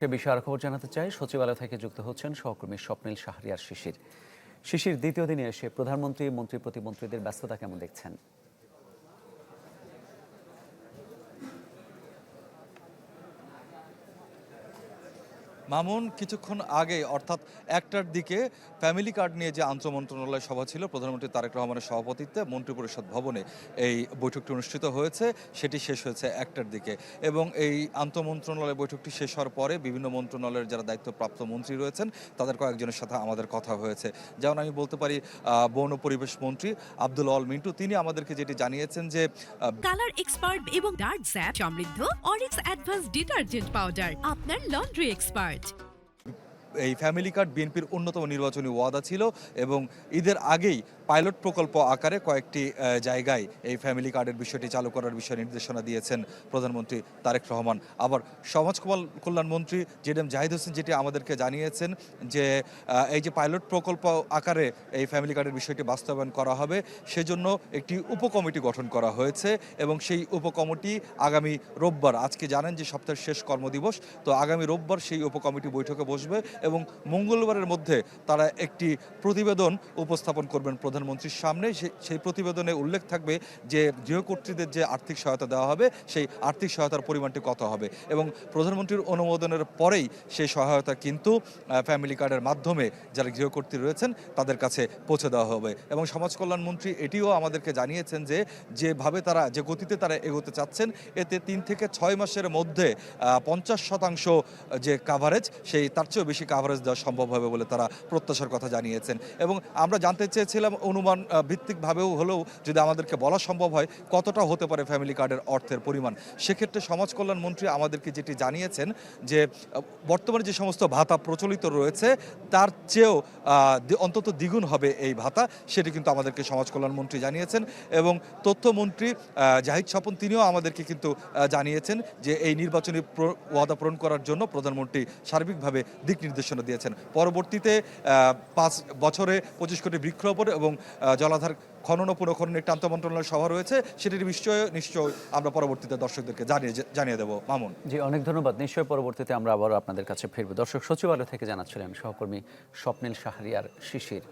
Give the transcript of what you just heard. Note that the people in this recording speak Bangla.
সে বিষয়ে আর খবর জানাতে চাই। সচিবালয় থেকে যুক্ত হচ্ছেন সহকর্মী স্বপ্নিল শাহরিয়ার শিশির। শিশির, দ্বিতীয় দিনে এসে প্রধানমন্ত্রী, মন্ত্রী প্রতিমন্ত্রীদের ব্যস্ততা কেমন দেখছেন? মামুন, কিছুক্ষণ আগে অর্থাৎ একটার দিকে ফ্যামিলি কার্ড নিয়ে যে আন্তঃমন্ত্রণালয় সভা ছিল প্রধানমন্ত্রী তারেক রহমানের সভাপতিত্বে মন্ত্রিপরিষদ ভবনে এই বৈঠকটি অনুষ্ঠিত হয়েছে। সেটি শেষ হয়েছে একটার দিকে এবং এই আন্তঃমন্ত্রণালয় বৈঠকটি শেষ হওয়ার পরে বিভিন্ন মন্ত্রণালয়ের যারা দায়িত্বপ্রাপ্ত মন্ত্রী রয়েছেন তাদের কয়েকজনের সাথে আমাদের কথা হয়েছে। যেমন আমি বলতে পারি বন ও পরিবেশ মন্ত্রী আব্দুল আল মিন্টু, তিনি আমাদেরকে যেটি জানিয়েছেন যে কালার এক্সপার্ট এবং ডার্ক স্যাপ সমৃদ্ধ অরিক্স অ্যাডভান্স ডিটারজেন্ট পাউডার আপনার লন্ড্রি এক্সপার্ট। এই ফ্যামিলি কার্ড বিএনপির অন্যতম নির্বাচনী ওয়াদা ছিল এবং ঈদের আগেই পাইলট প্রকল্প আকারে কয়েকটি জায়গায় এই ফ্যামিলি কার্ডের বিষয়টি চালু করার বিষয়ে নির্দেশনা দিয়েছেন প্রধানমন্ত্রী তারেক রহমান। আবার সমাজ কল্যাণ মন্ত্রী জেডএম জাহিদ হোসেন যেটি আমাদেরকে জানিয়েছেন যে এই যে পাইলট প্রকল্প আকারে এই ফ্যামিলি কার্ডের বিষয়টি বাস্তবায়ন করা হবে, সেজন্য একটি উপকমিটি গঠন করা হয়েছে এবং সেই উপকমিটি আগামী রোববার, আজকে জানেন যে সপ্তাহের শেষ কর্মদিবস, তো আগামী রোববার সেই উপকমিটি বৈঠকে বসবে এবং মঙ্গলবারের মধ্যে তারা একটি প্রতিবেদন উপস্থাপন করবেন প্রধানমন্ত্রীর সামনে। সেই প্রতিবেদনে উল্লেখ থাকবে যে গৃহকর্ত্রীদের যে আর্থিক সহায়তা দেওয়া হবে সেই আর্থিক সহায়তার পরিমাণটি কত হবে এবং প্রধানমন্ত্রীর অনুমোদনের পরেই সেই সহায়তা কিন্তু ফ্যামিলি কার্ডের মাধ্যমে যারা গৃহকর্ত্রী রয়েছেন তাদের কাছে পৌঁছে দেওয়া হবে। এবং সমাজ কল্যাণ মন্ত্রী এটিও আমাদেরকে জানিয়েছেন যে যেভাবে তারা যে গতিতে তারা এগোতে চাচ্ছেন, এতে 3 থেকে 6 মাসের মধ্যে 50% যে কাভারেজ, সেই তার চেয়েও বেশি কাভারেজ দেওয়া সম্ভব হবে বলে তারা প্রত্যাশার কথা জানিয়েছেন। এবং আমরা জানতে চেয়েছিলাম অনুমান ভিত্তিকভাবেও হলেও যদি আমাদেরকে বলা সম্ভব হয় কতটা হতে পারে ফ্যামিলি কার্ডের অর্থের পরিমাণ, সেক্ষেত্রে সমাজ কল্যাণ মন্ত্রী আমাদেরকে যেটি জানিয়েছেন যে বর্তমানে যে সমস্ত ভাতা প্রচলিত রয়েছে তার চেয়েও অন্তত দ্বিগুণ হবে এই ভাতা, সেটি কিন্তু আমাদেরকে সমাজ কল্যাণ মন্ত্রী জানিয়েছেন। এবং তথ্যমন্ত্রী জাহিদ স্বপন তিনিও আমাদেরকে কিন্তু জানিয়েছেন যে এই নির্বাচনী ওয়াদা পূরণ করার জন্য প্রধানমন্ত্রী সার্বিকভাবে দিক নির্দেশনা দিয়েছেন। পরবর্তীতে 5 বছরে 25 কোটি বৃক্ষরোপণ এবং জলাধার খনন ও পুনঃখনন একটি আন্তঃমন্ত্রণালয় সভা রয়েছে, সেটির নিশ্চয় আমরা পরবর্তীতে দর্শকদেরকে জানিয়ে দেব। মামুন জি, অনেক ধন্যবাদ। নিশ্চয়ই পরবর্তীতে আমরা আবারও আপনাদের কাছে ফিরব। দর্শক, সচিবালয় থেকে জানাচ্ছিলেন সহকর্মী স্বপ্নিল শাহরিয়ার শিশির।